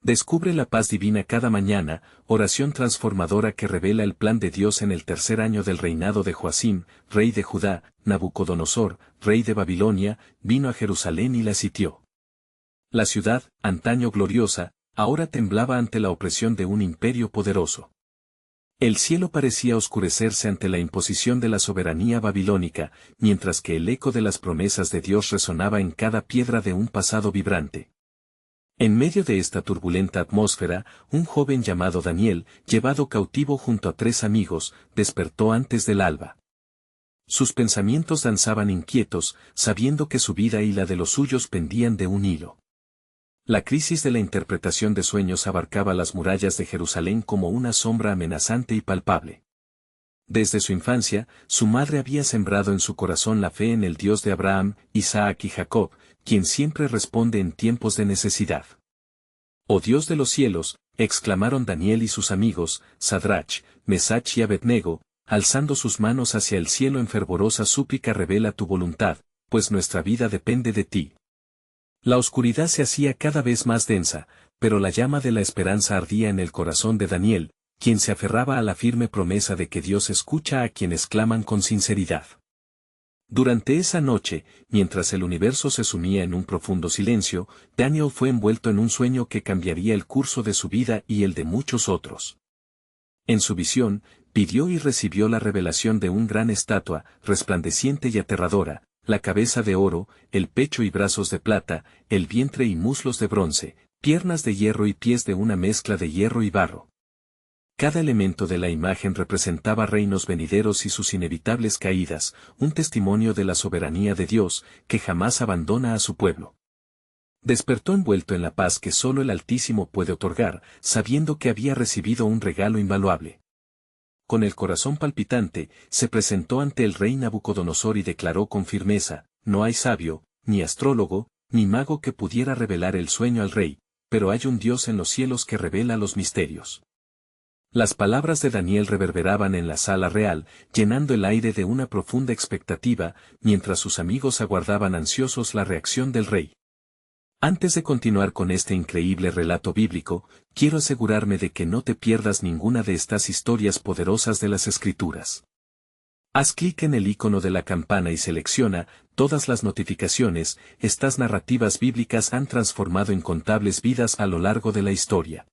Descubre la paz divina cada mañana, oración transformadora que revela el plan de Dios en el tercer año del reinado de Joacim, rey de Judá. Nabucodonosor, rey de Babilonia, vino a Jerusalén y la sitió. La ciudad, antaño gloriosa, ahora temblaba ante la opresión de un imperio poderoso. El cielo parecía oscurecerse ante la imposición de la soberanía babilónica, mientras que el eco de las promesas de Dios resonaba en cada piedra de un pasado vibrante. En medio de esta turbulenta atmósfera, un joven llamado Daniel, llevado cautivo junto a 3 amigos, despertó antes del alba. Sus pensamientos danzaban inquietos, sabiendo que su vida y la de los suyos pendían de un hilo. La crisis de la interpretación de sueños abarcaba las murallas de Jerusalén como una sombra amenazante y palpable. Desde su infancia, su madre había sembrado en su corazón la fe en el Dios de Abraham, Isaac y Jacob, quien siempre responde en tiempos de necesidad. «Oh Dios de los cielos», exclamaron Daniel y sus amigos, Sadrach, Mesach y Abednego, alzando sus manos hacia el cielo en fervorosa súplica, revela tu voluntad, pues nuestra vida depende de ti. La oscuridad se hacía cada vez más densa, pero la llama de la esperanza ardía en el corazón de Daniel, quien se aferraba a la firme promesa de que Dios escucha a quienes claman con sinceridad. Durante esa noche, mientras el universo se sumía en un profundo silencio, Daniel fue envuelto en un sueño que cambiaría el curso de su vida y el de muchos otros. En su visión, pidió y recibió la revelación de una gran estatua, resplandeciente y aterradora, la cabeza de oro, el pecho y brazos de plata, el vientre y muslos de bronce, piernas de hierro y pies de una mezcla de hierro y barro. Cada elemento de la imagen representaba reinos venideros y sus inevitables caídas, un testimonio de la soberanía de Dios, que jamás abandona a su pueblo. Despertó envuelto en la paz que solo el Altísimo puede otorgar, sabiendo que había recibido un regalo invaluable. Con el corazón palpitante, se presentó ante el rey Nabucodonosor y declaró con firmeza: «No hay sabio, ni astrólogo, ni mago que pudiera revelar el sueño al rey, pero hay un Dios en los cielos que revela los misterios». Las palabras de Daniel reverberaban en la sala real, llenando el aire de una profunda expectativa, mientras sus amigos aguardaban ansiosos la reacción del rey. Antes de continuar con este increíble relato bíblico, quiero asegurarme de que no te pierdas ninguna de estas historias poderosas de las Escrituras. Haz clic en el icono de la campana y selecciona todas las notificaciones. Estas narrativas bíblicas han transformado incontables vidas a lo largo de la historia.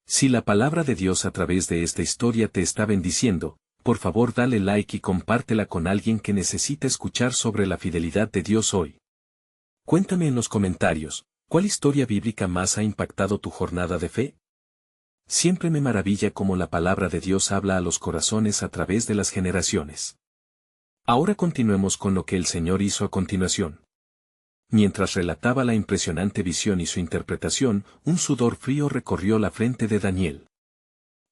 Si la palabra de Dios a través de esta historia te está bendiciendo, por favor dale like y compártela con alguien que necesita escuchar sobre la fidelidad de Dios hoy. Cuéntame en los comentarios, ¿cuál historia bíblica más ha impactado tu jornada de fe? Siempre me maravilla cómo la palabra de Dios habla a los corazones a través de las generaciones. Ahora continuemos con lo que el Señor hizo a continuación. Mientras relataba la impresionante visión y su interpretación, un sudor frío recorrió la frente de Daniel.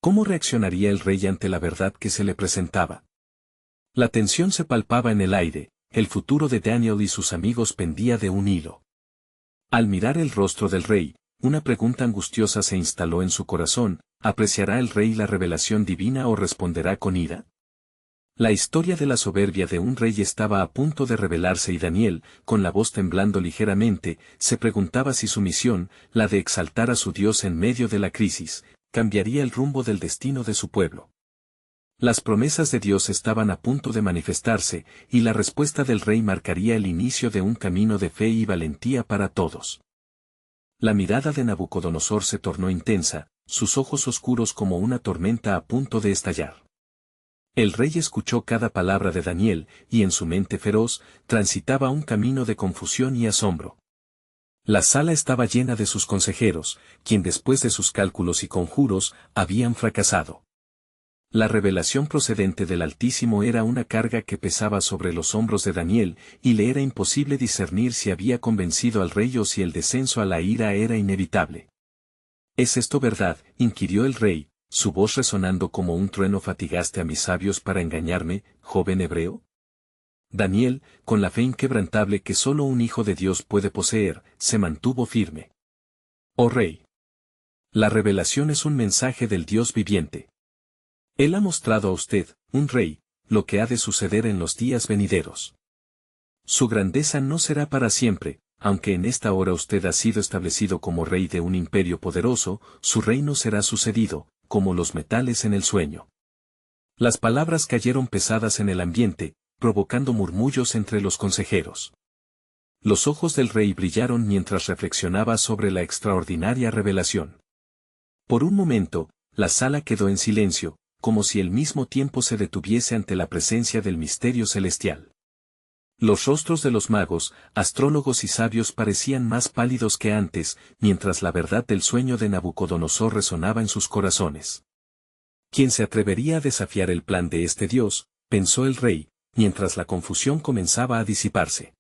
¿Cómo reaccionaría el rey ante la verdad que se le presentaba? La tensión se palpaba en el aire, el futuro de Daniel y sus amigos pendía de un hilo. Al mirar el rostro del rey, una pregunta angustiosa se instaló en su corazón: ¿apreciará el rey la revelación divina o responderá con ira? La historia de la soberbia de un rey estaba a punto de revelarse y Daniel, con la voz temblando ligeramente, se preguntaba si su misión, la de exaltar a su Dios en medio de la crisis, cambiaría el rumbo del destino de su pueblo. Las promesas de Dios estaban a punto de manifestarse, y la respuesta del rey marcaría el inicio de un camino de fe y valentía para todos. La mirada de Nabucodonosor se tornó intensa, sus ojos oscuros como una tormenta a punto de estallar. El rey escuchó cada palabra de Daniel, y en su mente feroz, transitaba un camino de confusión y asombro. La sala estaba llena de sus consejeros, quien después de sus cálculos y conjuros, habían fracasado. La revelación procedente del Altísimo era una carga que pesaba sobre los hombros de Daniel, y le era imposible discernir si había convencido al rey o si el descenso a la ira era inevitable. ¿Es esto verdad?, inquirió el rey, su voz resonando como un trueno. ¿Fatigaste a mis sabios para engañarme, joven hebreo? Daniel, con la fe inquebrantable que solo un hijo de Dios puede poseer, se mantuvo firme. Oh rey. La revelación es un mensaje del Dios viviente. Él ha mostrado a usted, un rey, lo que ha de suceder en los días venideros. Su grandeza no será para siempre, aunque en esta hora usted ha sido establecido como rey de un imperio poderoso, su reino será sucedido, como los metales en el sueño. Las palabras cayeron pesadas en el ambiente, provocando murmullos entre los consejeros. Los ojos del rey brillaron mientras reflexionaba sobre la extraordinaria revelación. Por un momento, la sala quedó en silencio, como si el mismo tiempo se detuviese ante la presencia del misterio celestial. Los rostros de los magos, astrólogos y sabios parecían más pálidos que antes, mientras la verdad del sueño de Nabucodonosor resonaba en sus corazones. ¿Quién se atrevería a desafiar el plan de este Dios?, pensó el rey, mientras la confusión comenzaba a disiparse.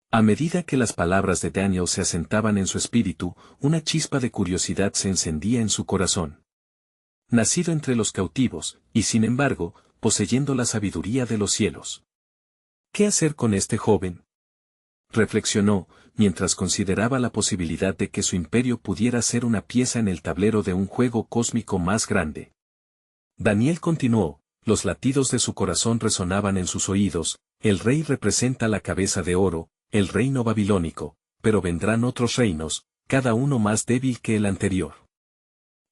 A medida que las palabras de Daniel se asentaban en su espíritu, una chispa de curiosidad se encendía en su corazón. Nacido entre los cautivos, y sin embargo, poseyendo la sabiduría de los cielos. ¿Qué hacer con este joven?, reflexionó, mientras consideraba la posibilidad de que su imperio pudiera ser una pieza en el tablero de un juego cósmico más grande. Daniel continuó, los latidos de su corazón resonaban en sus oídos, el rey representa la cabeza de oro, el reino babilónico, pero vendrán otros reinos, cada uno más débil que el anterior.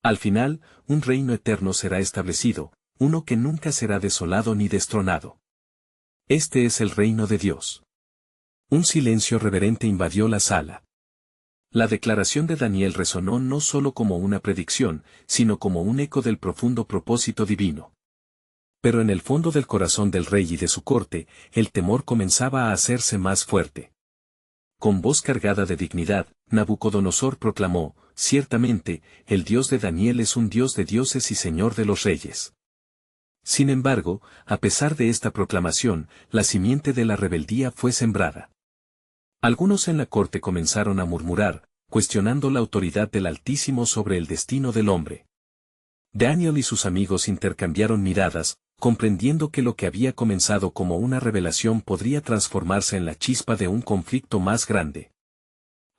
Al final, un reino eterno será establecido, uno que nunca será desolado ni destronado. Este es el reino de Dios. Un silencio reverente invadió la sala. La declaración de Daniel resonó no solo como una predicción, sino como un eco del profundo propósito divino. Pero en el fondo del corazón del rey y de su corte, el temor comenzaba a hacerse más fuerte. Con voz cargada de dignidad, Nabucodonosor proclamó, ciertamente, el Dios de Daniel es un Dios de dioses y Señor de los reyes. Sin embargo, a pesar de esta proclamación, la simiente de la rebeldía fue sembrada. Algunos en la corte comenzaron a murmurar, cuestionando la autoridad del Altísimo sobre el destino del hombre. Daniel y sus amigos intercambiaron miradas, comprendiendo que lo que había comenzado como una revelación podría transformarse en la chispa de un conflicto más grande.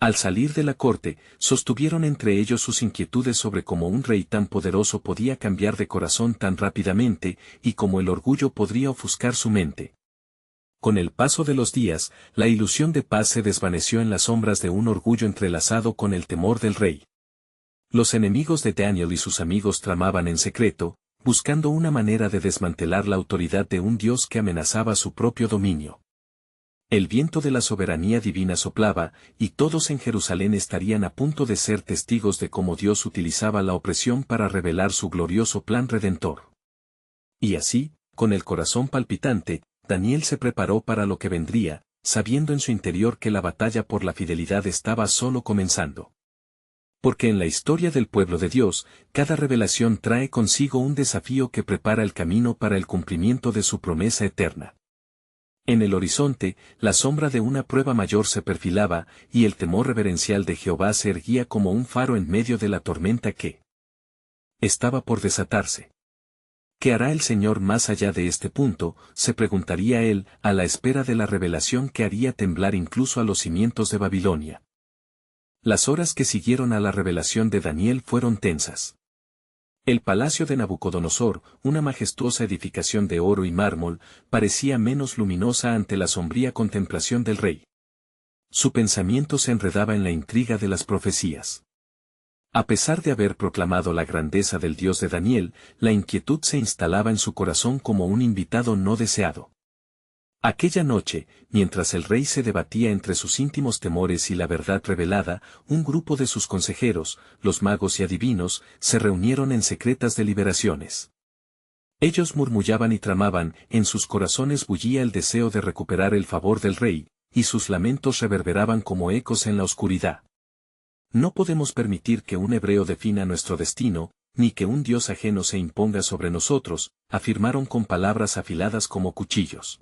Al salir de la corte, sostuvieron entre ellos sus inquietudes sobre cómo un rey tan poderoso podía cambiar de corazón tan rápidamente, y cómo el orgullo podría ofuscar su mente. Con el paso de los días, la ilusión de paz se desvaneció en las sombras de un orgullo entrelazado con el temor del rey. Los enemigos de Daniel y sus amigos tramaban en secreto, buscando una manera de desmantelar la autoridad de un Dios que amenazaba su propio dominio. El viento de la soberanía divina soplaba, y todos en Jerusalén estarían a punto de ser testigos de cómo Dios utilizaba la opresión para revelar su glorioso plan redentor. Y así, con el corazón palpitante, Daniel se preparó para lo que vendría, sabiendo en su interior que la batalla por la fidelidad estaba solo comenzando. Porque en la historia del pueblo de Dios, cada revelación trae consigo un desafío que prepara el camino para el cumplimiento de su promesa eterna. En el horizonte, la sombra de una prueba mayor se perfilaba, y el temor reverencial de Jehová se erguía como un faro en medio de la tormenta que estaba por desatarse. ¿Qué hará el Señor más allá de este punto?, se preguntaría él, a la espera de la revelación que haría temblar incluso a los cimientos de Babilonia. Las horas que siguieron a la revelación de Daniel fueron tensas. El palacio de Nabucodonosor, una majestuosa edificación de oro y mármol, parecía menos luminosa ante la sombría contemplación del rey. Su pensamiento se enredaba en la intriga de las profecías. A pesar de haber proclamado la grandeza del Dios de Daniel, la inquietud se instalaba en su corazón como un invitado no deseado. Aquella noche, mientras el rey se debatía entre sus íntimos temores y la verdad revelada, un grupo de sus consejeros, los magos y adivinos, se reunieron en secretas deliberaciones. Ellos murmullaban y tramaban, en sus corazones bullía el deseo de recuperar el favor del rey, y sus lamentos reverberaban como ecos en la oscuridad. No podemos permitir que un hebreo defina nuestro destino, ni que un dios ajeno se imponga sobre nosotros, afirmaron con palabras afiladas como cuchillos.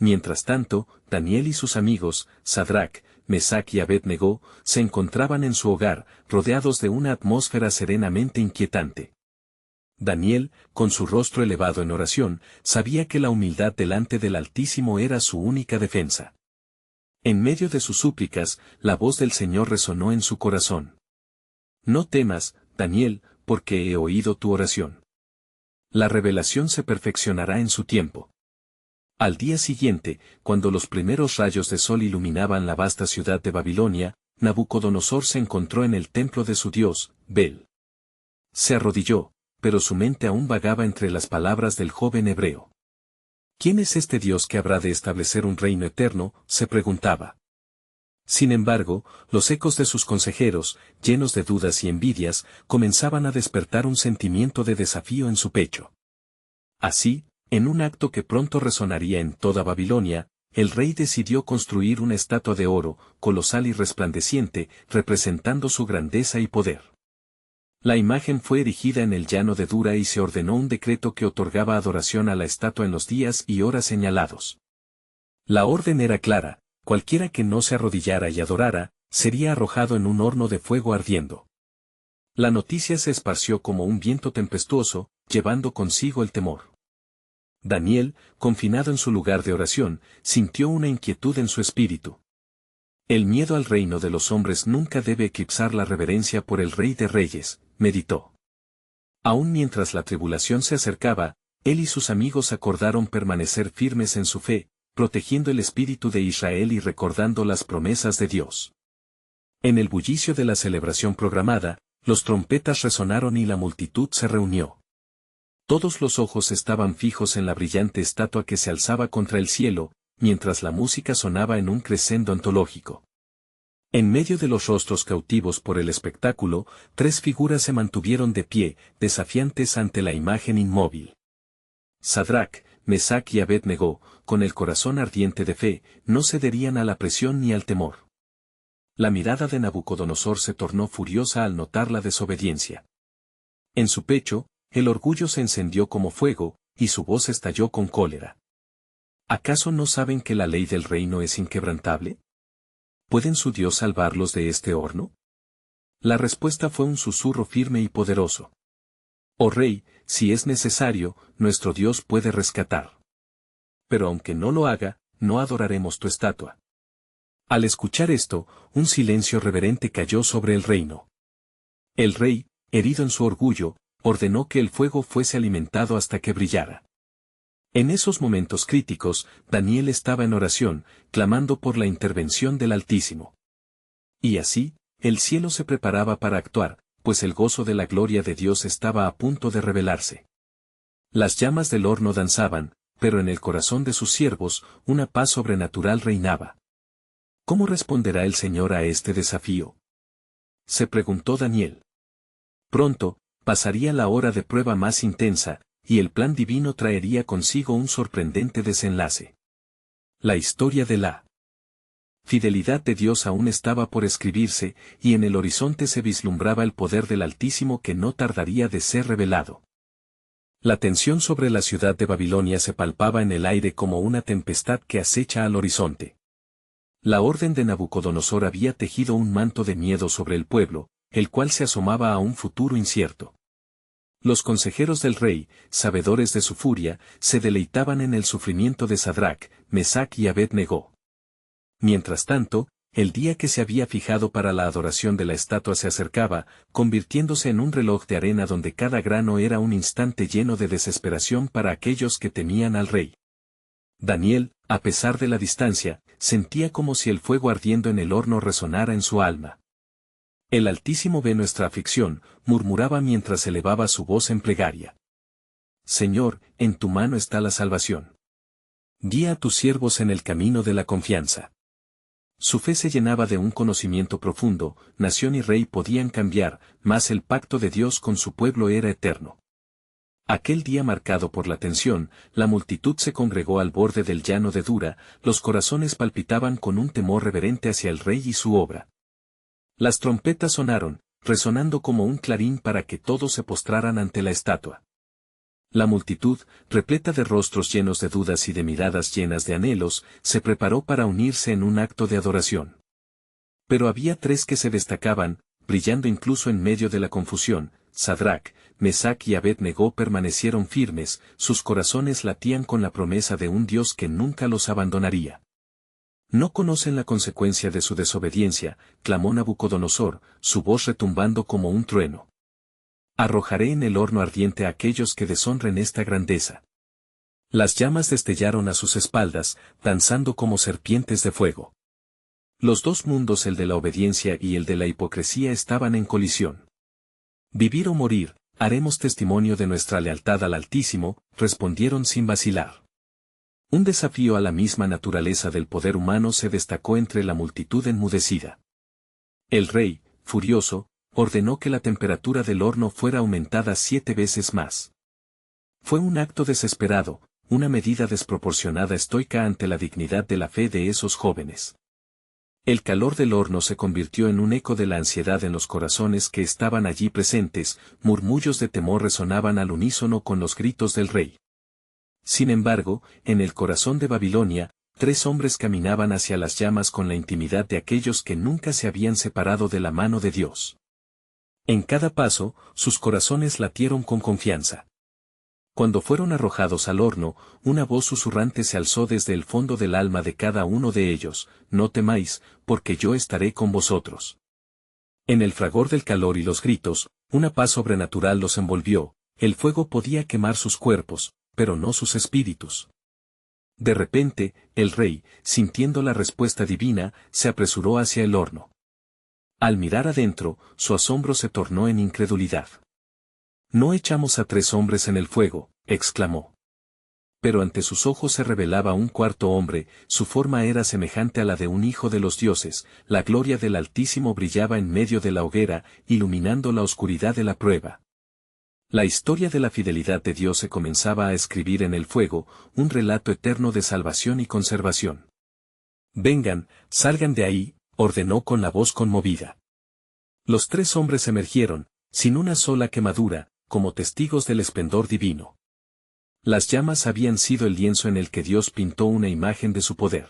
Mientras tanto, Daniel y sus amigos, Sadrac, Mesac y Abed-Negó, se encontraban en su hogar, rodeados de una atmósfera serenamente inquietante. Daniel, con su rostro elevado en oración, sabía que la humildad delante del Altísimo era su única defensa. En medio de sus súplicas, la voz del Señor resonó en su corazón. No temas, Daniel, porque he oído tu oración. La revelación se perfeccionará en su tiempo. Al día siguiente, cuando los primeros rayos de sol iluminaban la vasta ciudad de Babilonia, Nabucodonosor se encontró en el templo de su dios, Bel. Se arrodilló, pero su mente aún vagaba entre las palabras del joven hebreo. ¿Quién es este Dios que habrá de establecer un reino eterno?, se preguntaba. Sin embargo, los ecos de sus consejeros, llenos de dudas y envidias, comenzaban a despertar un sentimiento de desafío en su pecho. Así, en un acto que pronto resonaría en toda Babilonia, el rey decidió construir una estatua de oro, colosal y resplandeciente, representando su grandeza y poder. La imagen fue erigida en el llano de Dura y se ordenó un decreto que otorgaba adoración a la estatua en los días y horas señalados. La orden era clara: cualquiera que no se arrodillara y adorara, sería arrojado en un horno de fuego ardiendo. La noticia se esparció como un viento tempestuoso, llevando consigo el temor. Daniel, confinado en su lugar de oración, sintió una inquietud en su espíritu. El miedo al reino de los hombres nunca debe eclipsar la reverencia por el Rey de Reyes, meditó. Aún mientras la tribulación se acercaba, él y sus amigos acordaron permanecer firmes en su fe, protegiendo el espíritu de Israel y recordando las promesas de Dios. En el bullicio de la celebración programada, los trompetas resonaron y la multitud se reunió. Todos los ojos estaban fijos en la brillante estatua que se alzaba contra el cielo, mientras la música sonaba en un crescendo antológico. En medio de los rostros cautivos por el espectáculo, tres figuras se mantuvieron de pie, desafiantes ante la imagen inmóvil. Sadrac, Mesac y Abed-Negó, con el corazón ardiente de fe, no cederían a la presión ni al temor. La mirada de Nabucodonosor se tornó furiosa al notar la desobediencia. En su pecho, el orgullo se encendió como fuego, y su voz estalló con cólera. ¿Acaso no saben que la ley del reino es inquebrantable? ¿Pueden su Dios salvarlos de este horno? La respuesta fue un susurro firme y poderoso. Oh rey, si es necesario, nuestro Dios puede rescatar. Pero aunque no lo haga, no adoraremos tu estatua. Al escuchar esto, un silencio reverente cayó sobre el reino. El rey, herido en su orgullo, ordenó que el fuego fuese alimentado hasta que brillara. En esos momentos críticos, Daniel estaba en oración, clamando por la intervención del Altísimo. Y así, el cielo se preparaba para actuar, pues el gozo de la gloria de Dios estaba a punto de revelarse. Las llamas del horno danzaban, pero en el corazón de sus siervos, una paz sobrenatural reinaba. ¿Cómo responderá el Señor a este desafío?, se preguntó Daniel. Pronto, pasaría la hora de prueba más intensa, y el plan divino traería consigo un sorprendente desenlace. La historia de la fidelidad de Dios aún estaba por escribirse, y en el horizonte se vislumbraba el poder del Altísimo que no tardaría de ser revelado. La tensión sobre la ciudad de Babilonia se palpaba en el aire como una tempestad que acecha al horizonte. La orden de Nabucodonosor había tejido un manto de miedo sobre el pueblo, el cual se asomaba a un futuro incierto. Los consejeros del rey, sabedores de su furia, se deleitaban en el sufrimiento de Sadrac, Mesac y Abed-Negó. Mientras tanto, el día que se había fijado para la adoración de la estatua se acercaba, convirtiéndose en un reloj de arena donde cada grano era un instante lleno de desesperación para aquellos que temían al rey. Daniel, a pesar de la distancia, sentía como si el fuego ardiendo en el horno resonara en su alma. El Altísimo ve nuestra aflicción, murmuraba mientras elevaba su voz en plegaria. Señor, en tu mano está la salvación. Guía a tus siervos en el camino de la confianza. Su fe se llenaba de un conocimiento profundo, nación y rey podían cambiar, mas el pacto de Dios con su pueblo era eterno. Aquel día marcado por la tensión, la multitud se congregó al borde del llano de Dura, los corazones palpitaban con un temor reverente hacia el rey y su obra. Las trompetas sonaron, resonando como un clarín para que todos se postraran ante la estatua. La multitud, repleta de rostros llenos de dudas y de miradas llenas de anhelos, se preparó para unirse en un acto de adoración. Pero había tres que se destacaban, brillando incluso en medio de la confusión. Sadrac, Mesac y Abed-Negó permanecieron firmes, sus corazones latían con la promesa de un Dios que nunca los abandonaría. No conocen la consecuencia de su desobediencia, clamó Nabucodonosor, su voz retumbando como un trueno. Arrojaré en el horno ardiente a aquellos que deshonren esta grandeza. Las llamas destellaron a sus espaldas, danzando como serpientes de fuego. Los dos mundos, el de la obediencia y el de la hipocresía, estaban en colisión. Vivir o morir, haremos testimonio de nuestra lealtad al Altísimo, respondieron sin vacilar. Un desafío a la misma naturaleza del poder humano se destacó entre la multitud enmudecida. El rey, furioso, ordenó que la temperatura del horno fuera aumentada 7 veces más. Fue un acto desesperado, una medida desproporcionada estoica ante la dignidad de la fe de esos jóvenes. El calor del horno se convirtió en un eco de la ansiedad en los corazones que estaban allí presentes, murmullos de temor resonaban al unísono con los gritos del rey. Sin embargo, en el corazón de Babilonia, 3 hombres caminaban hacia las llamas con la intimidad de aquellos que nunca se habían separado de la mano de Dios. En cada paso, sus corazones latieron con confianza. Cuando fueron arrojados al horno, una voz susurrante se alzó desde el fondo del alma de cada uno de ellos: no temáis, porque yo estaré con vosotros. En el fragor del calor y los gritos, una paz sobrenatural los envolvió. El fuego podía quemar sus cuerpos, pero no sus espíritus. De repente, el rey, sintiendo la respuesta divina, se apresuró hacia el horno. Al mirar adentro, su asombro se tornó en incredulidad. «No echamos a 3 hombres en el fuego», exclamó. Pero ante sus ojos se revelaba un cuarto hombre, su forma era semejante a la de un hijo de los dioses, la gloria del Altísimo brillaba en medio de la hoguera, iluminando la oscuridad de la prueba. La historia de la fidelidad de Dios se comenzaba a escribir en el fuego, un relato eterno de salvación y conservación. «Vengan, salgan de ahí», ordenó con la voz conmovida. Los 3 hombres emergieron, sin una sola quemadura, como testigos del esplendor divino. Las llamas habían sido el lienzo en el que Dios pintó una imagen de su poder.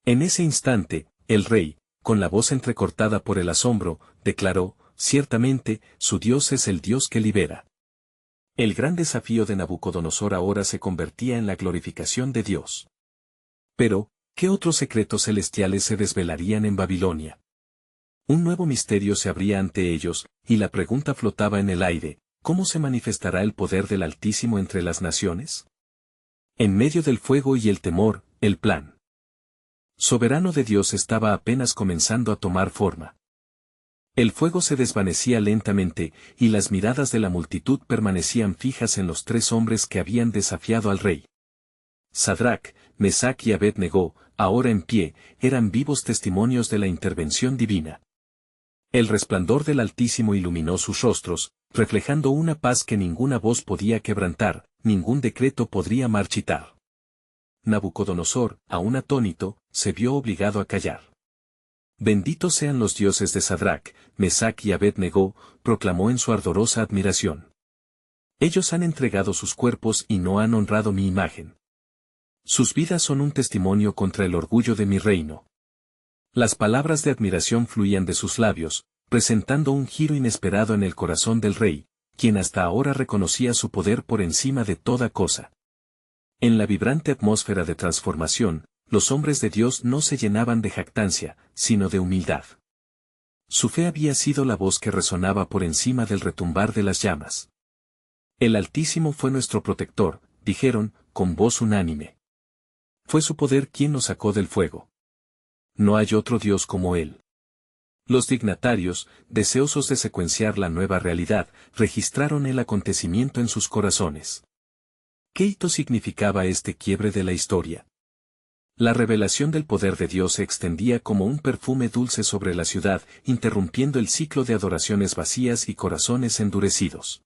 En ese instante, el rey, con la voz entrecortada por el asombro, declaró: ciertamente, su Dios es el Dios que libera. El gran desafío de Nabucodonosor ahora se convertía en la glorificación de Dios. Pero, ¿qué otros secretos celestiales se desvelarían en Babilonia? Un nuevo misterio se abría ante ellos, y la pregunta flotaba en el aire: ¿cómo se manifestará el poder del Altísimo entre las naciones? En medio del fuego y el temor, el plan soberano de Dios estaba apenas comenzando a tomar forma. El fuego se desvanecía lentamente, y las miradas de la multitud permanecían fijas en los 3 hombres que habían desafiado al rey. Sadrac, Mesac y Abed-Negó, ahora en pie, eran vivos testimonios de la intervención divina. El resplandor del Altísimo iluminó sus rostros, reflejando una paz que ninguna voz podía quebrantar, ningún decreto podría marchitar. Nabucodonosor, aún atónito, se vio obligado a callar. «Benditos sean los dioses de Sadrac, Mesac y Abed-Negó», proclamó en su ardorosa admiración. «Ellos han entregado sus cuerpos y no han honrado mi imagen. Sus vidas son un testimonio contra el orgullo de mi reino». Las palabras de admiración fluían de sus labios, presentando un giro inesperado en el corazón del rey, quien hasta ahora reconocía su poder por encima de toda cosa. En la vibrante atmósfera de transformación, los hombres de Dios no se llenaban de jactancia, sino de humildad. Su fe había sido la voz que resonaba por encima del retumbar de las llamas. «El Altísimo fue nuestro protector», dijeron, con voz unánime. «Fue su poder quien nos sacó del fuego. No hay otro Dios como Él». Los dignatarios, deseosos de secuenciar la nueva realidad, registraron el acontecimiento en sus corazones. ¿Qué hito significaba este quiebre de la historia? La revelación del poder de Dios se extendía como un perfume dulce sobre la ciudad, interrumpiendo el ciclo de adoraciones vacías y corazones endurecidos.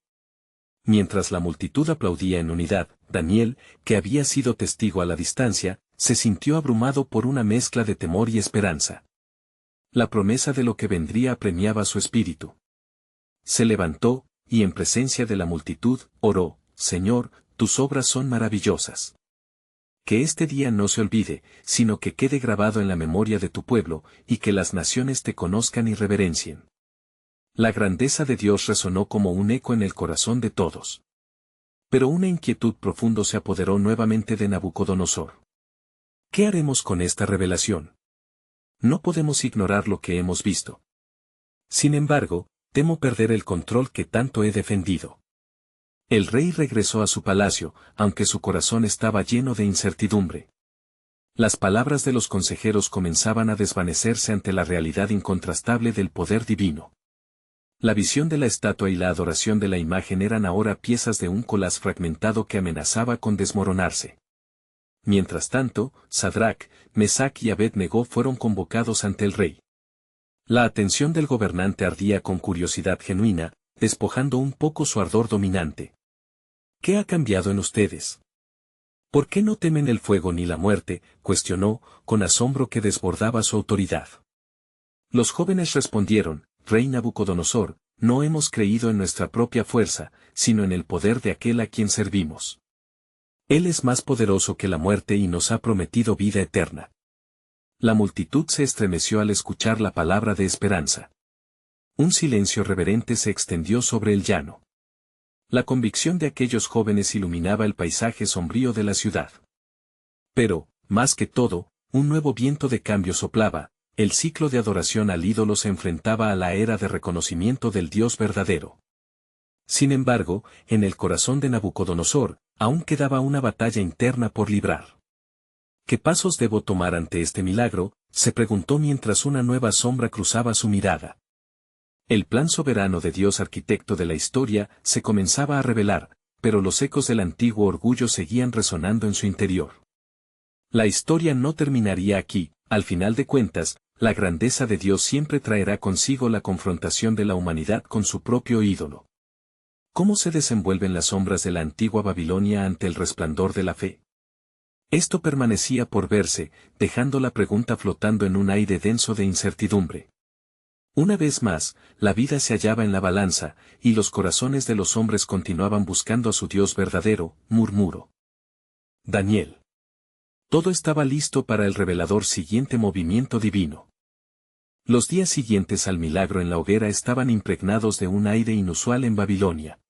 Mientras la multitud aplaudía en unidad, Daniel, que había sido testigo a la distancia, se sintió abrumado por una mezcla de temor y esperanza. La promesa de lo que vendría apremiaba su espíritu. Se levantó, y en presencia de la multitud, oró: «Señor, tus obras son maravillosas. Que este día no se olvide, sino que quede grabado en la memoria de tu pueblo, y que las naciones te conozcan y reverencien». La grandeza de Dios resonó como un eco en el corazón de todos. Pero una inquietud profunda se apoderó nuevamente de Nabucodonosor. ¿Qué haremos con esta revelación? No podemos ignorar lo que hemos visto. Sin embargo, temo perder el control que tanto he defendido. El rey regresó a su palacio, aunque su corazón estaba lleno de incertidumbre. Las palabras de los consejeros comenzaban a desvanecerse ante la realidad incontrastable del poder divino. La visión de la estatua y la adoración de la imagen eran ahora piezas de un collage fragmentado que amenazaba con desmoronarse. Mientras tanto, Sadrach, Mesach y Abed-Negó fueron convocados ante el rey. La atención del gobernante ardía con curiosidad genuina, despojando un poco su ardor dominante. ¿Qué ha cambiado en ustedes? ¿Por qué no temen el fuego ni la muerte?, cuestionó, con asombro que desbordaba su autoridad. Los jóvenes respondieron: Rey Nabucodonosor, no hemos creído en nuestra propia fuerza, sino en el poder de aquel a quien servimos. Él es más poderoso que la muerte y nos ha prometido vida eterna. La multitud se estremeció al escuchar la palabra de esperanza. Un silencio reverente se extendió sobre el llano. La convicción de aquellos jóvenes iluminaba el paisaje sombrío de la ciudad. Pero, más que todo, un nuevo viento de cambio soplaba, el ciclo de adoración al ídolo se enfrentaba a la era de reconocimiento del Dios verdadero. Sin embargo, en el corazón de Nabucodonosor, aún quedaba una batalla interna por librar. ¿Qué pasos debo tomar ante este milagro?, se preguntó mientras una nueva sombra cruzaba su mirada. El plan soberano de Dios, arquitecto de la historia, se comenzaba a revelar, pero los ecos del antiguo orgullo seguían resonando en su interior. La historia no terminaría aquí, al final de cuentas, la grandeza de Dios siempre traerá consigo la confrontación de la humanidad con su propio ídolo. ¿Cómo se desenvuelven las sombras de la antigua Babilonia ante el resplandor de la fe? Esto permanecía por verse, dejando la pregunta flotando en un aire denso de incertidumbre. Una vez más, la vida se hallaba en la balanza, y los corazones de los hombres continuaban buscando a su Dios verdadero, murmuró Daniel. Todo estaba listo para el revelador siguiente movimiento divino. Los días siguientes al milagro en la hoguera estaban impregnados de un aire inusual en Babilonia.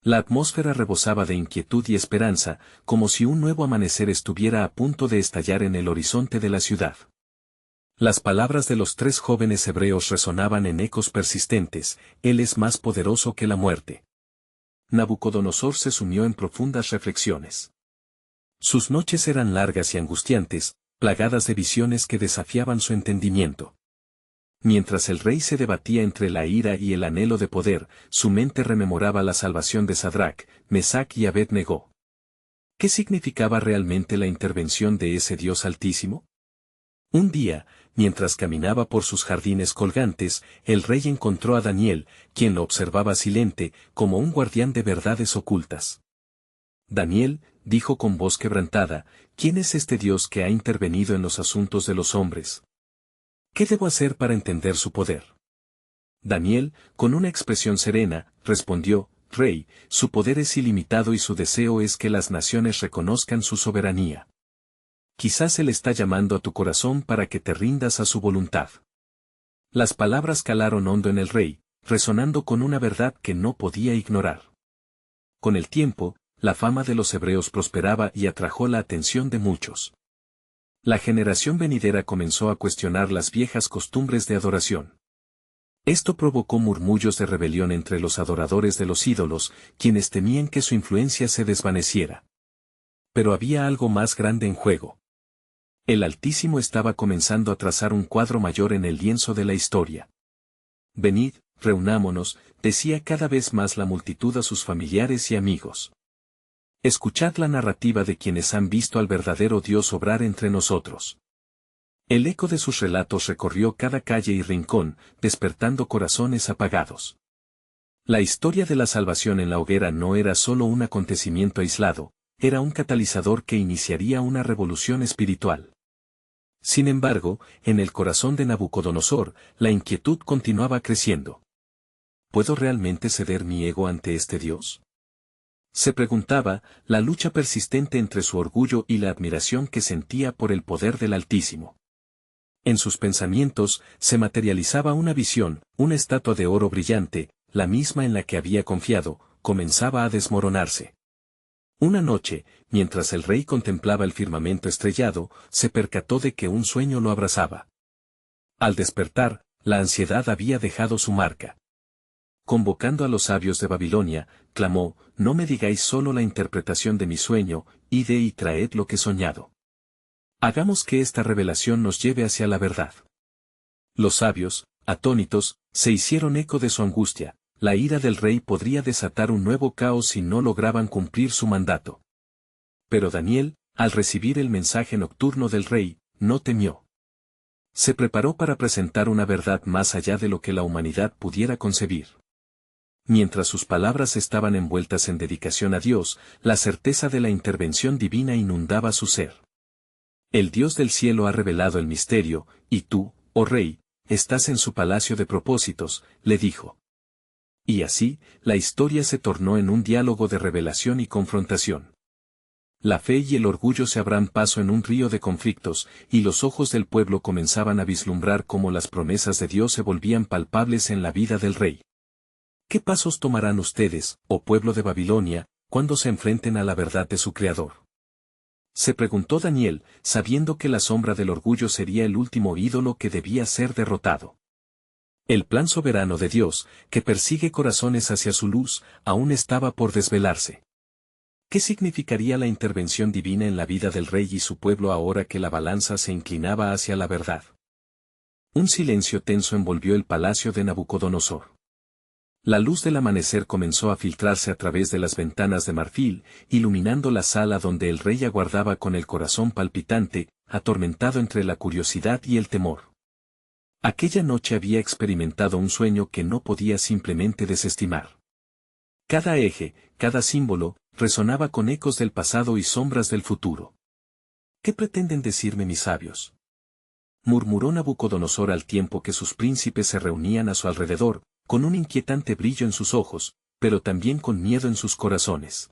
La atmósfera rebosaba de inquietud y esperanza, como si un nuevo amanecer estuviera a punto de estallar en el horizonte de la ciudad. Las palabras de los tres jóvenes hebreos resonaban en ecos persistentes: Él es más poderoso que la muerte. Nabucodonosor se sumió en profundas reflexiones. Sus noches eran largas y angustiantes, plagadas de visiones que desafiaban su entendimiento. Mientras el rey se debatía entre la ira y el anhelo de poder, su mente rememoraba la salvación de Sadrach, Mesach y Abed-Negó. ¿Qué significaba realmente la intervención de ese Dios altísimo? Un día, mientras caminaba por sus jardines colgantes, el rey encontró a Daniel, quien lo observaba silente, como un guardián de verdades ocultas. Daniel, dijo con voz quebrantada, ¿quién es este Dios que ha intervenido en los asuntos de los hombres? ¿Qué debo hacer para entender su poder? Daniel, con una expresión serena, respondió: Rey, su poder es ilimitado y su deseo es que las naciones reconozcan su soberanía. Quizás Él está llamando a tu corazón para que te rindas a su voluntad. Las palabras calaron hondo en el rey, resonando con una verdad que no podía ignorar. Con el tiempo, la fama de los hebreos prosperaba y atrajo la atención de muchos. La generación venidera comenzó a cuestionar las viejas costumbres de adoración. Esto provocó murmullos de rebelión entre los adoradores de los ídolos, quienes temían que su influencia se desvaneciera. Pero había algo más grande en juego. El Altísimo estaba comenzando a trazar un cuadro mayor en el lienzo de la historia. Venid, reunámonos, decía cada vez más la multitud a sus familiares y amigos. Escuchad la narrativa de quienes han visto al verdadero Dios obrar entre nosotros. El eco de sus relatos recorrió cada calle y rincón, despertando corazones apagados. La historia de la salvación en la hoguera no era solo un acontecimiento aislado, era un catalizador que iniciaría una revolución espiritual. Sin embargo, en el corazón de Nabucodonosor, la inquietud continuaba creciendo. ¿Puedo realmente ceder mi ego ante este Dios? Se preguntaba, la lucha persistente entre su orgullo y la admiración que sentía por el poder del Altísimo. En sus pensamientos, se materializaba una visión, una estatua de oro brillante, la misma en la que había confiado, comenzaba a desmoronarse. Una noche, mientras el rey contemplaba el firmamento estrellado, se percató de que un sueño lo abrazaba. Al despertar, la ansiedad había dejado su marca. convocando a los sabios de Babilonia, clamó: no me digáis solo la interpretación de mi sueño, id y traed lo que he soñado. Hagamos que esta revelación nos lleve hacia la verdad. Los sabios, atónitos, se hicieron eco de su angustia. La ira del rey podría desatar un nuevo caos si no lograban cumplir su mandato. Pero Daniel, al recibir el mensaje nocturno del rey, no temió. Se preparó para presentar una verdad más allá de lo que la humanidad pudiera concebir. Mientras sus palabras estaban envueltas en dedicación a Dios, la certeza de la intervención divina inundaba su ser. El Dios del cielo ha revelado el misterio, y tú, oh rey, estás en su palacio de propósitos, le dijo. Y así, la historia se tornó en un diálogo de revelación y confrontación. La fe y el orgullo se abran paso en un río de conflictos, y los ojos del pueblo comenzaban a vislumbrar cómo las promesas de Dios se volvían palpables en la vida del rey. ¿Qué pasos tomarán ustedes, oh pueblo de Babilonia, cuando se enfrenten a la verdad de su Creador? Se preguntó Daniel, sabiendo que la sombra del orgullo sería el último ídolo que debía ser derrotado. El plan soberano de Dios, que persigue corazones hacia su luz, aún estaba por desvelarse. ¿Qué significaría la intervención divina en la vida del rey y su pueblo ahora que la balanza se inclinaba hacia la verdad? Un silencio tenso envolvió el palacio de Nabucodonosor. La luz del amanecer comenzó a filtrarse a través de las ventanas de marfil, iluminando la sala donde el rey aguardaba con el corazón palpitante, atormentado entre la curiosidad y el temor. Aquella noche había experimentado un sueño que no podía simplemente desestimar. Cada eje, cada símbolo, resonaba con ecos del pasado y sombras del futuro. ¿Qué pretenden decirme mis sabios?, murmuró Nabucodonosor al tiempo que sus príncipes se reunían a su alrededor, con un inquietante brillo en sus ojos, pero también con miedo en sus corazones.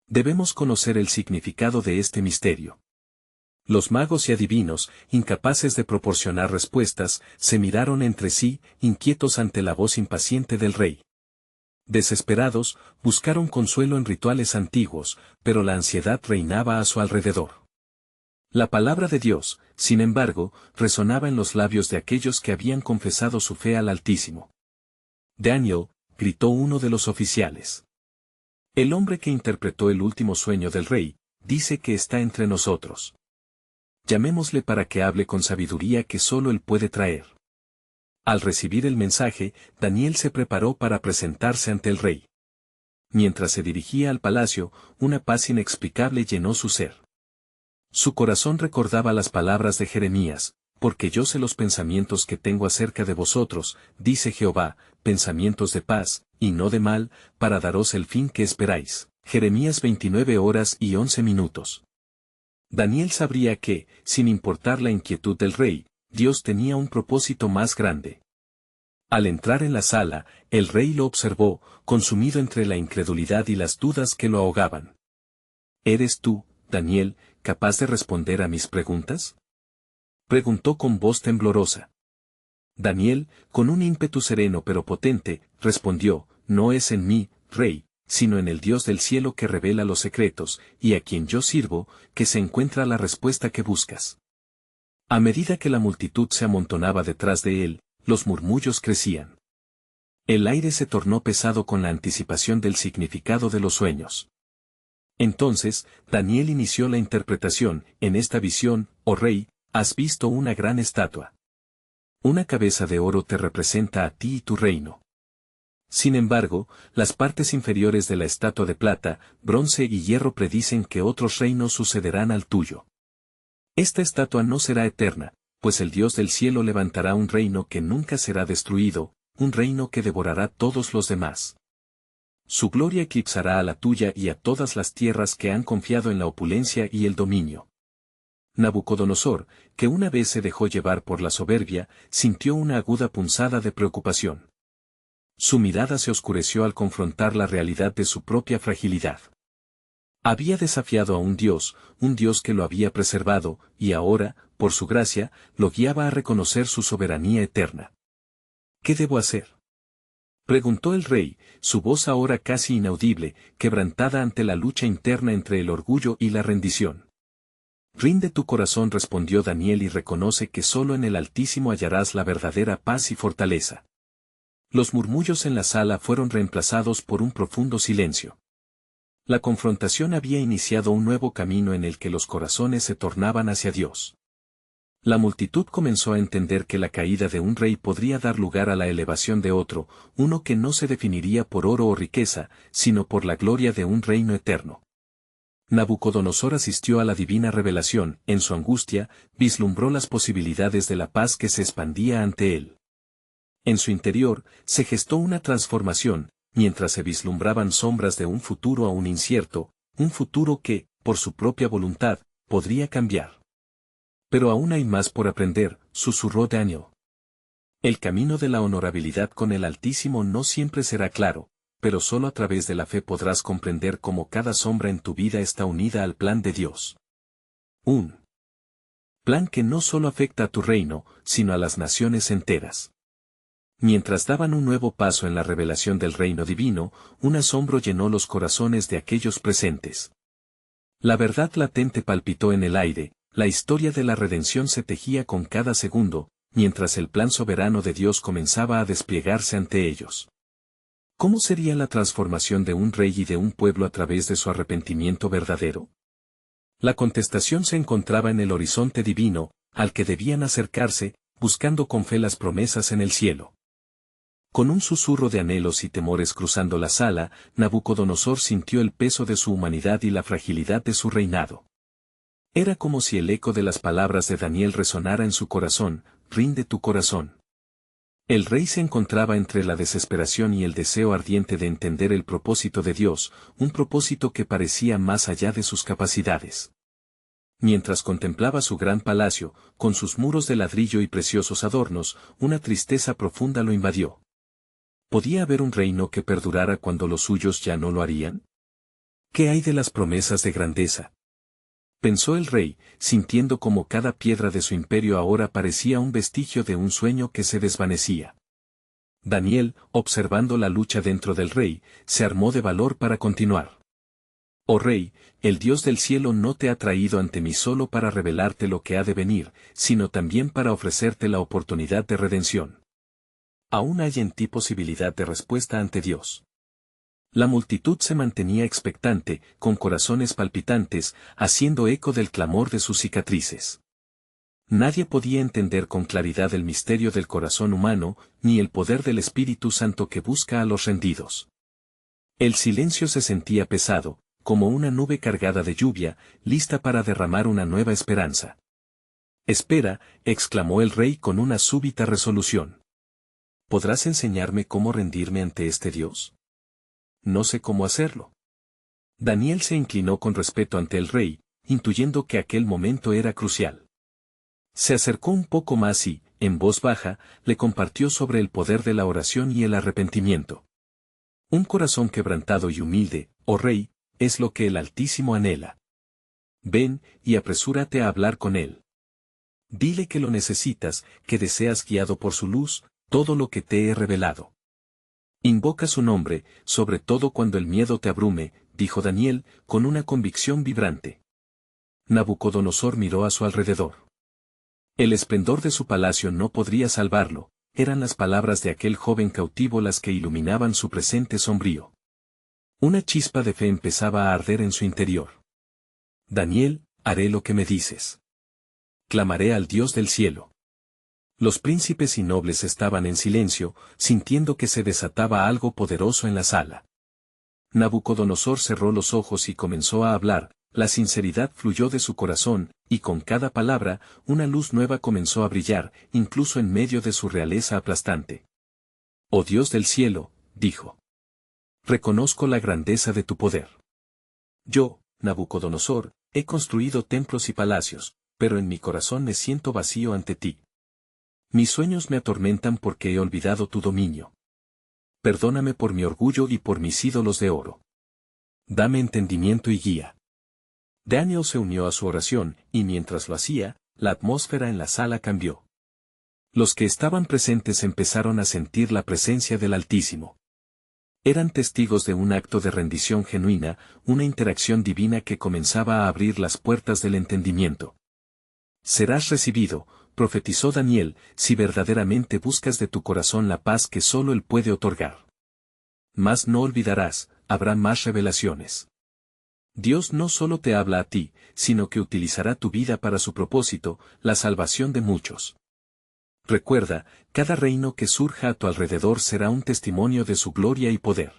Debemos conocer el significado de este misterio. Los magos y adivinos, incapaces de proporcionar respuestas, se miraron entre sí, inquietos ante la voz impaciente del rey. Desesperados, buscaron consuelo en rituales antiguos, pero la ansiedad reinaba a su alrededor. La palabra de Dios, sin embargo, resonaba en los labios de aquellos que habían confesado su fe al Altísimo. Daniel, gritó uno de los oficiales. El hombre que interpretó el último sueño del rey, dice que está entre nosotros. Llamémosle para que hable con sabiduría que solo él puede traer. Al recibir el mensaje, Daniel se preparó para presentarse ante el rey. Mientras se dirigía al palacio, una paz inexplicable llenó su ser. Su corazón recordaba las palabras de Jeremías: porque yo sé los pensamientos que tengo acerca de vosotros, dice Jehová, pensamientos de paz, y no de mal, para daros el fin que esperáis. Jeremías 29:11. Daniel sabría que, sin importar la inquietud del rey, Dios tenía un propósito más grande. Al entrar en la sala, el rey lo observó, consumido entre la incredulidad y las dudas que lo ahogaban. ¿Eres tú, Daniel, capaz de responder a mis preguntas?, preguntó con voz temblorosa. Daniel, con un ímpetu sereno pero potente, respondió: no es en mí, rey, sino en el Dios del cielo que revela los secretos, y a quien yo sirvo, que se encuentra la respuesta que buscas. A medida que la multitud se amontonaba detrás de él, los murmullos crecían. El aire se tornó pesado con la anticipación del significado de los sueños. Entonces, Daniel inició la interpretación: en esta visión, oh rey, has visto una gran estatua. Una cabeza de oro te representa a ti y tu reino. Sin embargo, las partes inferiores de la estatua de plata, bronce y hierro predicen que otros reinos sucederán al tuyo. Esta estatua no será eterna, pues el Dios del cielo levantará un reino que nunca será destruido, un reino que devorará todos los demás. Su gloria eclipsará a la tuya y a todas las tierras que han confiado en la opulencia y el dominio. Nabucodonosor, que una vez se dejó llevar por la soberbia, sintió una aguda punzada de preocupación. Su mirada se oscureció al confrontar la realidad de su propia fragilidad. Había desafiado a un Dios que lo había preservado, y ahora, por su gracia, lo guiaba a reconocer su soberanía eterna. ¿Qué debo hacer?, preguntó el rey, su voz ahora casi inaudible, quebrantada ante la lucha interna entre el orgullo y la rendición. Rinde tu corazón, respondió Daniel, y reconoce que solo en el Altísimo hallarás la verdadera paz y fortaleza. Los murmullos en la sala fueron reemplazados por un profundo silencio. La confrontación había iniciado un nuevo camino en el que los corazones se tornaban hacia Dios. La multitud comenzó a entender que la caída de un rey podría dar lugar a la elevación de otro, uno que no se definiría por oro o riqueza, sino por la gloria de un reino eterno. Nabucodonosor asistió a la divina revelación, en su angustia, vislumbró las posibilidades de la paz que se expandía ante él. En su interior, se gestó una transformación, mientras se vislumbraban sombras de un futuro aún incierto, un futuro que, por su propia voluntad, podría cambiar. Pero aún hay más por aprender, susurró Daniel. El camino de la honorabilidad con el Altísimo no siempre será claro, pero solo a través de la fe podrás comprender cómo cada sombra en tu vida está unida al plan de Dios. Un plan que no solo afecta a tu reino, sino a las naciones enteras. Mientras daban un nuevo paso en la revelación del reino divino, un asombro llenó los corazones de aquellos presentes. La verdad latente palpitó en el aire, la historia de la redención se tejía con cada segundo, mientras el plan soberano de Dios comenzaba a desplegarse ante ellos. ¿Cómo sería la transformación de un rey y de un pueblo a través de su arrepentimiento verdadero? La contestación se encontraba en el horizonte divino, al que debían acercarse, buscando con fe las promesas en el cielo. Con un susurro de anhelos y temores cruzando la sala, Nabucodonosor sintió el peso de su humanidad y la fragilidad de su reinado. Era como si el eco de las palabras de Daniel resonara en su corazón: rinde tu corazón. El rey se encontraba entre la desesperación y el deseo ardiente de entender el propósito de Dios, un propósito que parecía más allá de sus capacidades. Mientras contemplaba su gran palacio, con sus muros de ladrillo y preciosos adornos, una tristeza profunda lo invadió. ¿Podía haber un reino que perdurara cuando los suyos ya no lo harían? ¿Qué hay de las promesas de grandeza? Pensó el rey, sintiendo como cada piedra de su imperio ahora parecía un vestigio de un sueño que se desvanecía. Daniel, observando la lucha dentro del rey, se armó de valor para continuar. Oh rey, el Dios del cielo no te ha traído ante mí solo para revelarte lo que ha de venir, sino también para ofrecerte la oportunidad de redención. Aún hay en ti posibilidad de respuesta ante Dios. La multitud se mantenía expectante, con corazones palpitantes, haciendo eco del clamor de sus cicatrices. Nadie podía entender con claridad el misterio del corazón humano, ni el poder del Espíritu Santo que busca a los rendidos. El silencio se sentía pesado, como una nube cargada de lluvia, lista para derramar una nueva esperanza. «Espera», exclamó el rey con una súbita resolución. ¿Podrás enseñarme cómo rendirme ante este Dios? No sé cómo hacerlo. Daniel se inclinó con respeto ante el rey, intuyendo que aquel momento era crucial. Se acercó un poco más y, en voz baja, le compartió sobre el poder de la oración y el arrepentimiento. Un corazón quebrantado y humilde, oh rey, es lo que el Altísimo anhela. Ven, y apresúrate a hablar con él. Dile que lo necesitas, que deseas guiado por su luz, todo lo que te he revelado. Invoca su nombre, sobre todo cuando el miedo te abrume, dijo Daniel, con una convicción vibrante. Nabucodonosor miró a su alrededor. El esplendor de su palacio no podría salvarlo, eran las palabras de aquel joven cautivo las que iluminaban su presente sombrío. Una chispa de fe empezaba a arder en su interior. Daniel, haré lo que me dices. Clamaré al Dios del cielo. Los príncipes y nobles estaban en silencio, sintiendo que se desataba algo poderoso en la sala. Nabucodonosor cerró los ojos y comenzó a hablar, la sinceridad fluyó de su corazón, y con cada palabra, una luz nueva comenzó a brillar, incluso en medio de su realeza aplastante. «Oh Dios del cielo», dijo. «Reconozco la grandeza de tu poder. Yo, Nabucodonosor, he construido templos y palacios, pero en mi corazón me siento vacío ante ti. Mis sueños me atormentan porque he olvidado tu dominio. Perdóname por mi orgullo y por mis ídolos de oro. Dame entendimiento y guía». Daniel se unió a su oración, y mientras lo hacía, la atmósfera en la sala cambió. Los que estaban presentes empezaron a sentir la presencia del Altísimo. Eran testigos de un acto de rendición genuina, una interacción divina que comenzaba a abrir las puertas del entendimiento. «Serás recibido», profetizó Daniel, si verdaderamente buscas de tu corazón la paz que solo Él puede otorgar. Mas no olvidarás, habrá más revelaciones. Dios no solo te habla a ti, sino que utilizará tu vida para su propósito, la salvación de muchos. Recuerda, cada reino que surja a tu alrededor será un testimonio de su gloria y poder.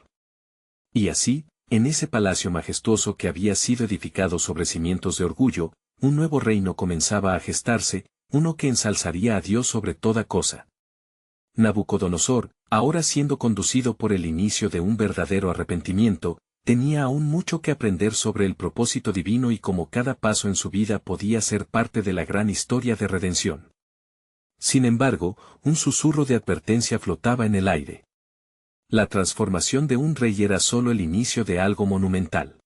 Y así, en ese palacio majestuoso que había sido edificado sobre cimientos de orgullo, un nuevo reino comenzaba a gestarse, uno que ensalzaría a Dios sobre toda cosa. Nabucodonosor, ahora siendo conducido por el inicio de un verdadero arrepentimiento, tenía aún mucho que aprender sobre el propósito divino y cómo cada paso en su vida podía ser parte de la gran historia de redención. Sin embargo, un susurro de advertencia flotaba en el aire. La transformación de un rey era solo el inicio de algo monumental.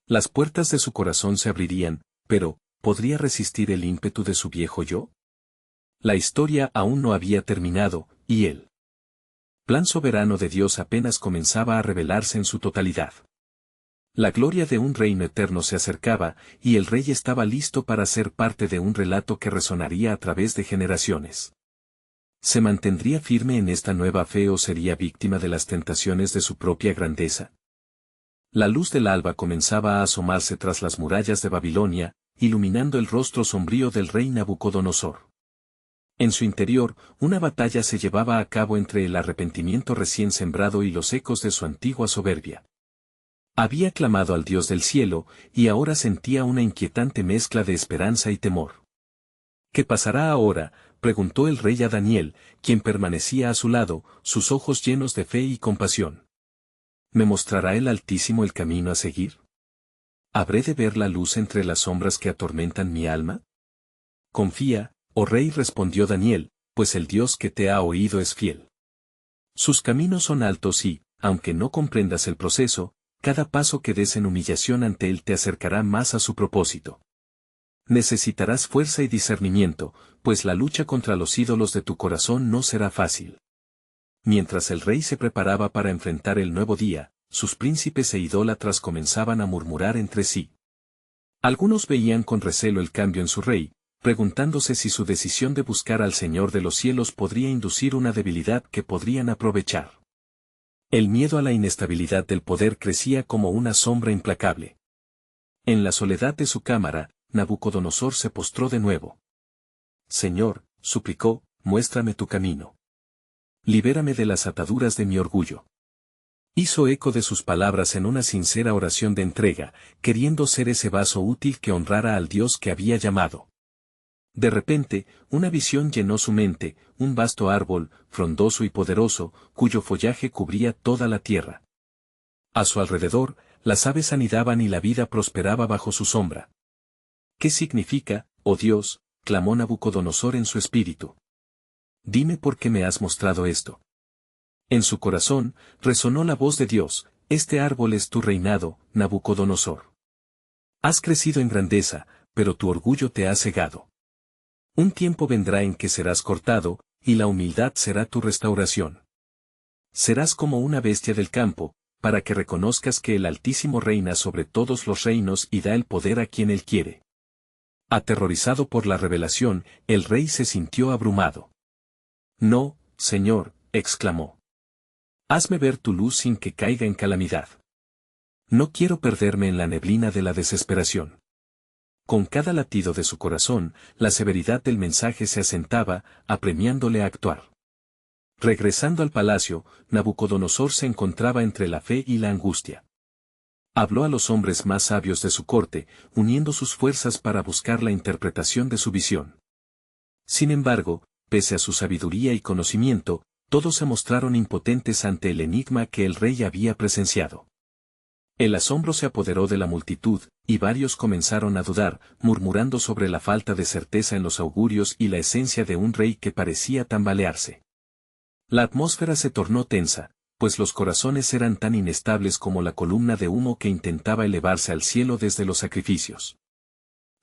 Las puertas de su corazón se abrirían, pero, ¿podría resistir el ímpetu de su viejo yo? La historia aún no había terminado, y el plan soberano de Dios apenas comenzaba a revelarse en su totalidad. La gloria de un reino eterno se acercaba, y el rey estaba listo para ser parte de un relato que resonaría a través de generaciones. ¿Se mantendría firme en esta nueva fe o sería víctima de las tentaciones de su propia grandeza? La luz del alba comenzaba a asomarse tras las murallas de Babilonia, iluminando el rostro sombrío del rey Nabucodonosor. En su interior, una batalla se llevaba a cabo entre el arrepentimiento recién sembrado y los ecos de su antigua soberbia. Había clamado al Dios del cielo, y ahora sentía una inquietante mezcla de esperanza y temor. ¿Qué pasará ahora?, preguntó el rey a Daniel, quien permanecía a su lado, sus ojos llenos de fe y compasión. ¿Me mostrará el Altísimo el camino a seguir? ¿Habré de ver la luz entre las sombras que atormentan mi alma? Confía, oh rey, respondió Daniel, pues el Dios que te ha oído es fiel. Sus caminos son altos y, aunque no comprendas el proceso, cada paso que des en humillación ante Él te acercará más a su propósito. Necesitarás fuerza y discernimiento, pues la lucha contra los ídolos de tu corazón no será fácil. Mientras el rey se preparaba para enfrentar el nuevo día, sus príncipes e idólatras comenzaban a murmurar entre sí. Algunos veían con recelo el cambio en su rey, preguntándose si su decisión de buscar al Señor de los cielos podría inducir una debilidad que podrían aprovechar. El miedo a la inestabilidad del poder crecía como una sombra implacable. En la soledad de su cámara, Nabucodonosor se postró de nuevo. Señor, suplicó, muéstrame tu camino. Libérame de las ataduras de mi orgullo. Hizo eco de sus palabras en una sincera oración de entrega, queriendo ser ese vaso útil que honrara al Dios que había llamado. De repente, una visión llenó su mente, un vasto árbol, frondoso y poderoso, cuyo follaje cubría toda la tierra. A su alrededor, las aves anidaban y la vida prosperaba bajo su sombra. ¿Qué significa, oh Dios?, clamó Nabucodonosor en su espíritu. Dime por qué me has mostrado esto. En su corazón, resonó la voz de Dios, este árbol es tu reinado, Nabucodonosor. Has crecido en grandeza, pero tu orgullo te ha cegado. Un tiempo vendrá en que serás cortado, y la humildad será tu restauración. Serás como una bestia del campo, para que reconozcas que el Altísimo reina sobre todos los reinos y da el poder a quien Él quiere. Aterrorizado por la revelación, el rey se sintió abrumado. No, Señor, exclamó. Hazme ver tu luz sin que caiga en calamidad. No quiero perderme en la neblina de la desesperación. Con cada latido de su corazón, la severidad del mensaje se asentaba, apremiándole a actuar. Regresando al palacio, Nabucodonosor se encontraba entre la fe y la angustia. Habló a los hombres más sabios de su corte, uniendo sus fuerzas para buscar la interpretación de su visión. Sin embargo, pese a su sabiduría y conocimiento, todos se mostraron impotentes ante el enigma que el rey había presenciado. El asombro se apoderó de la multitud, y varios comenzaron a dudar, murmurando sobre la falta de certeza en los augurios y la esencia de un rey que parecía tambalearse. La atmósfera se tornó tensa, pues los corazones eran tan inestables como la columna de humo que intentaba elevarse al cielo desde los sacrificios.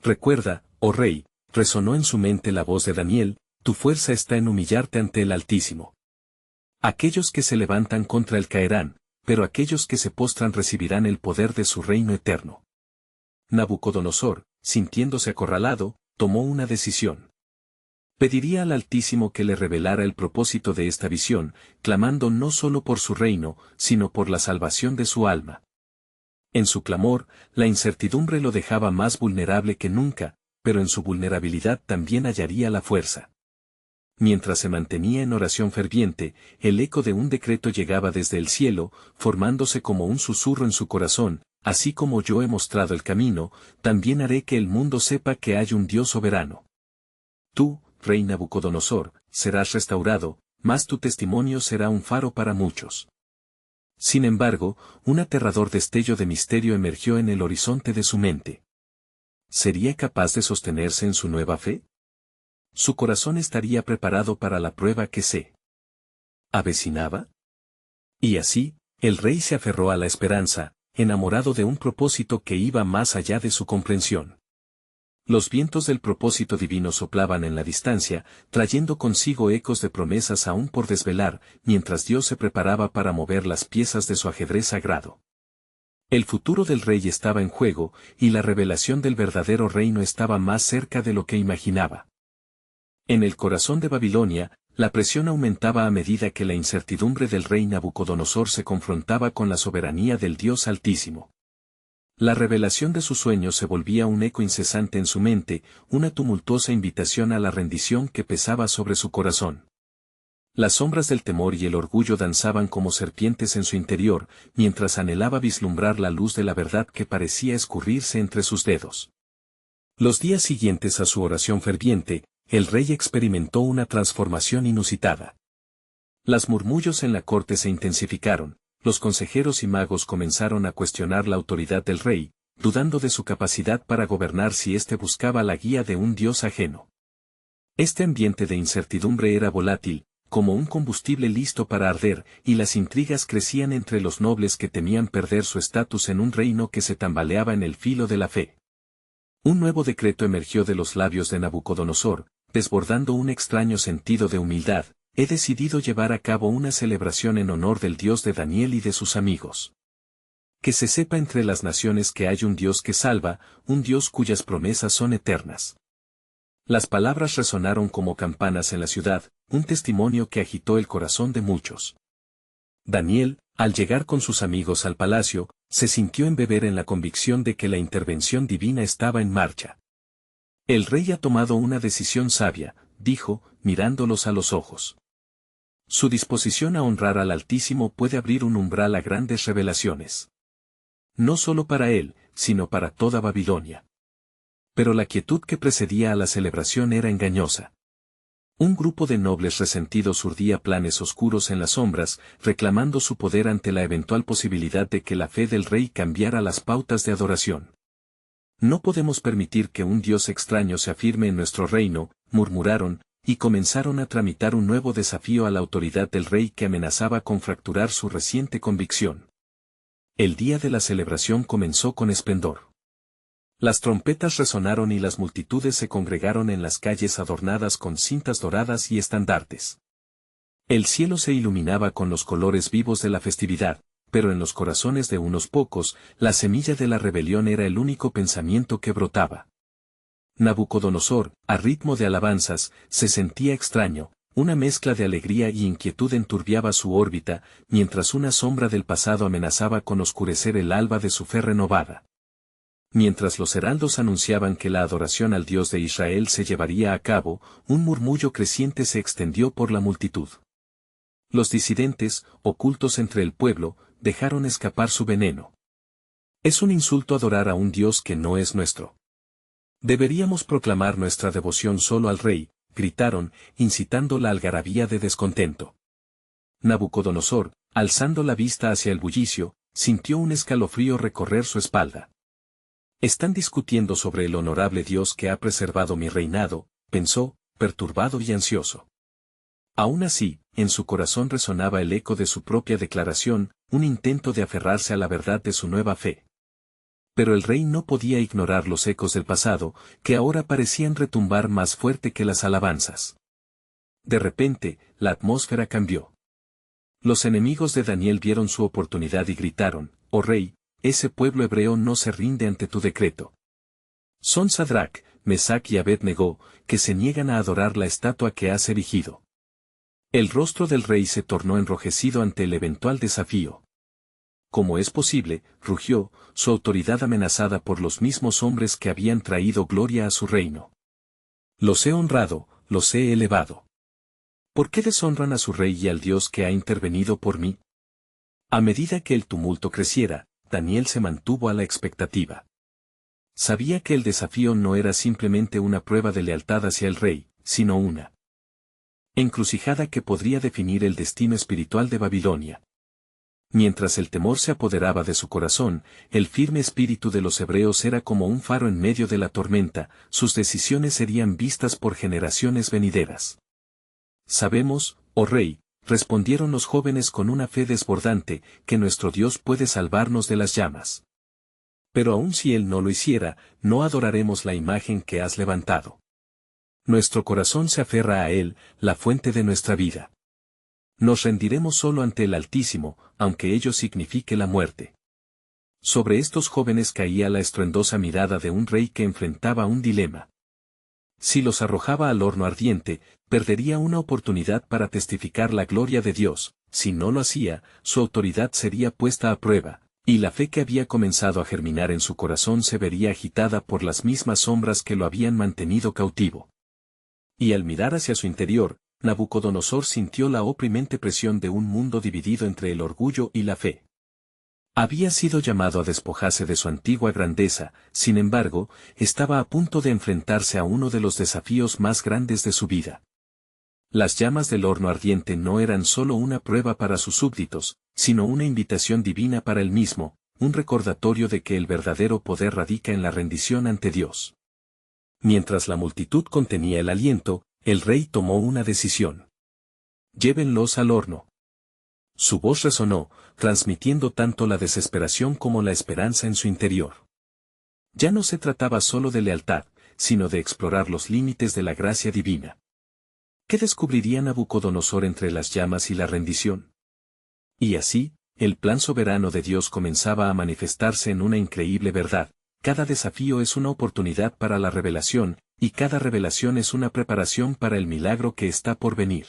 Recuerda, oh rey, resonó en su mente la voz de Daniel, tu fuerza está en humillarte ante el Altísimo. Aquellos que se levantan contra él caerán, pero aquellos que se postran recibirán el poder de su reino eterno. Nabucodonosor, sintiéndose acorralado, tomó una decisión. Pediría al Altísimo que le revelara el propósito de esta visión, clamando no solo por su reino, sino por la salvación de su alma. En su clamor, la incertidumbre lo dejaba más vulnerable que nunca, pero en su vulnerabilidad también hallaría la fuerza. Mientras se mantenía en oración ferviente, el eco de un decreto llegaba desde el cielo, formándose como un susurro en su corazón: así como yo he mostrado el camino, también haré que el mundo sepa que hay un Dios soberano. Tú, rey Nabucodonosor, serás restaurado, mas tu testimonio será un faro para muchos. Sin embargo, un aterrador destello de misterio emergió en el horizonte de su mente. ¿Sería capaz de sostenerse en su nueva fe? Su corazón estaría preparado para la prueba que se avecinaba. Y así, el rey se aferró a la esperanza, enamorado de un propósito que iba más allá de su comprensión. Los vientos del propósito divino soplaban en la distancia, trayendo consigo ecos de promesas aún por desvelar, mientras Dios se preparaba para mover las piezas de su ajedrez sagrado. El futuro del rey estaba en juego, y la revelación del verdadero reino estaba más cerca de lo que imaginaba. En el corazón de Babilonia, la presión aumentaba a medida que la incertidumbre del rey Nabucodonosor se confrontaba con la soberanía del Dios Altísimo. La revelación de sus sueños se volvía un eco incesante en su mente, una tumultuosa invitación a la rendición que pesaba sobre su corazón. Las sombras del temor y el orgullo danzaban como serpientes en su interior, mientras anhelaba vislumbrar la luz de la verdad que parecía escurrirse entre sus dedos. Los días siguientes a su oración ferviente, el rey experimentó una transformación inusitada. Los murmullos en la corte se intensificaron, los consejeros y magos comenzaron a cuestionar la autoridad del rey, dudando de su capacidad para gobernar si éste buscaba la guía de un dios ajeno. Este ambiente de incertidumbre era volátil, como un combustible listo para arder, y las intrigas crecían entre los nobles que temían perder su estatus en un reino que se tambaleaba en el filo de la fe. Un nuevo decreto emergió de los labios de Nabucodonosor, desbordando un extraño sentido de humildad: he decidido llevar a cabo una celebración en honor del Dios de Daniel y de sus amigos. Que se sepa entre las naciones que hay un Dios que salva, un Dios cuyas promesas son eternas. Las palabras resonaron como campanas en la ciudad, un testimonio que agitó el corazón de muchos. Daniel, al llegar con sus amigos al palacio, se sintió embeber en la convicción de que la intervención divina estaba en marcha. El rey ha tomado una decisión sabia, dijo, mirándolos a los ojos. Su disposición a honrar al Altísimo puede abrir un umbral a grandes revelaciones. No solo para él, sino para toda Babilonia. Pero la quietud que precedía a la celebración era engañosa. Un grupo de nobles resentidos urdía planes oscuros en las sombras, reclamando su poder ante la eventual posibilidad de que la fe del rey cambiara las pautas de adoración. No podemos permitir que un Dios extraño se afirme en nuestro reino, murmuraron, y comenzaron a tramitar un nuevo desafío a la autoridad del rey que amenazaba con fracturar su reciente convicción. El día de la celebración comenzó con esplendor. Las trompetas resonaron y las multitudes se congregaron en las calles adornadas con cintas doradas y estandartes. El cielo se iluminaba con los colores vivos de la festividad, pero en los corazones de unos pocos, la semilla de la rebelión era el único pensamiento que brotaba. Nabucodonosor, a ritmo de alabanzas, se sentía extraño, una mezcla de alegría y inquietud enturbiaba su órbita, mientras una sombra del pasado amenazaba con oscurecer el alba de su fe renovada. Mientras los heraldos anunciaban que la adoración al Dios de Israel se llevaría a cabo, un murmullo creciente se extendió por la multitud. Los disidentes, ocultos entre el pueblo, dejaron escapar su veneno. Es un insulto adorar a un Dios que no es nuestro. Deberíamos proclamar nuestra devoción solo al rey, gritaron, incitando la algarabía de descontento. Nabucodonosor, alzando la vista hacia el bullicio, sintió un escalofrío recorrer su espalda. Están discutiendo sobre el honorable Dios que ha preservado mi reinado, pensó, perturbado y ansioso. Aún así, en su corazón resonaba el eco de su propia declaración, un intento de aferrarse a la verdad de su nueva fe. Pero el rey no podía ignorar los ecos del pasado, que ahora parecían retumbar más fuerte que las alabanzas. De repente, la atmósfera cambió. Los enemigos de Daniel vieron su oportunidad y gritaron: «Oh rey, ese pueblo hebreo no se rinde ante tu decreto. Son Sadrach, Mesach y Abed-Negó, que se niegan a adorar la estatua que has erigido. El rostro del rey se tornó enrojecido ante el eventual desafío. ¿Cómo es posible?, rugió, su autoridad amenazada por los mismos hombres que habían traído gloria a su reino. Los he honrado, los he elevado. ¿Por qué deshonran a su rey y al Dios que ha intervenido por mí? A medida que el tumulto creciera, Daniel se mantuvo a la expectativa. Sabía que el desafío no era simplemente una prueba de lealtad hacia el rey, sino una encrucijada que podría definir el destino espiritual de Babilonia. Mientras el temor se apoderaba de su corazón, el firme espíritu de los hebreos era como un faro en medio de la tormenta, sus decisiones serían vistas por generaciones venideras. Sabemos, oh rey, respondieron los jóvenes con una fe desbordante, que nuestro Dios puede salvarnos de las llamas. Pero aun si Él no lo hiciera, no adoraremos la imagen que has levantado. Nuestro corazón se aferra a Él, la fuente de nuestra vida. Nos rendiremos solo ante el Altísimo, aunque ello signifique la muerte. Sobre estos jóvenes caía la estruendosa mirada de un rey que enfrentaba un dilema. Si los arrojaba al horno ardiente, perdería una oportunidad para testificar la gloria de Dios; si no lo hacía, su autoridad sería puesta a prueba, y la fe que había comenzado a germinar en su corazón se vería agitada por las mismas sombras que lo habían mantenido cautivo. Y al mirar hacia su interior, Nabucodonosor sintió la oprimente presión de un mundo dividido entre el orgullo y la fe. Había sido llamado a despojarse de su antigua grandeza, sin embargo, estaba a punto de enfrentarse a uno de los desafíos más grandes de su vida. Las llamas del horno ardiente no eran solo una prueba para sus súbditos, sino una invitación divina para él mismo, un recordatorio de que el verdadero poder radica en la rendición ante Dios. Mientras la multitud contenía el aliento, el rey tomó una decisión. Llévenlos al horno. Su voz resonó, transmitiendo tanto la desesperación como la esperanza en su interior. Ya no se trataba solo de lealtad, sino de explorar los límites de la gracia divina. ¿Qué descubriría Nabucodonosor entre las llamas y la rendición? Y así, el plan soberano de Dios comenzaba a manifestarse en una increíble verdad: cada desafío es una oportunidad para la revelación, y cada revelación es una preparación para el milagro que está por venir.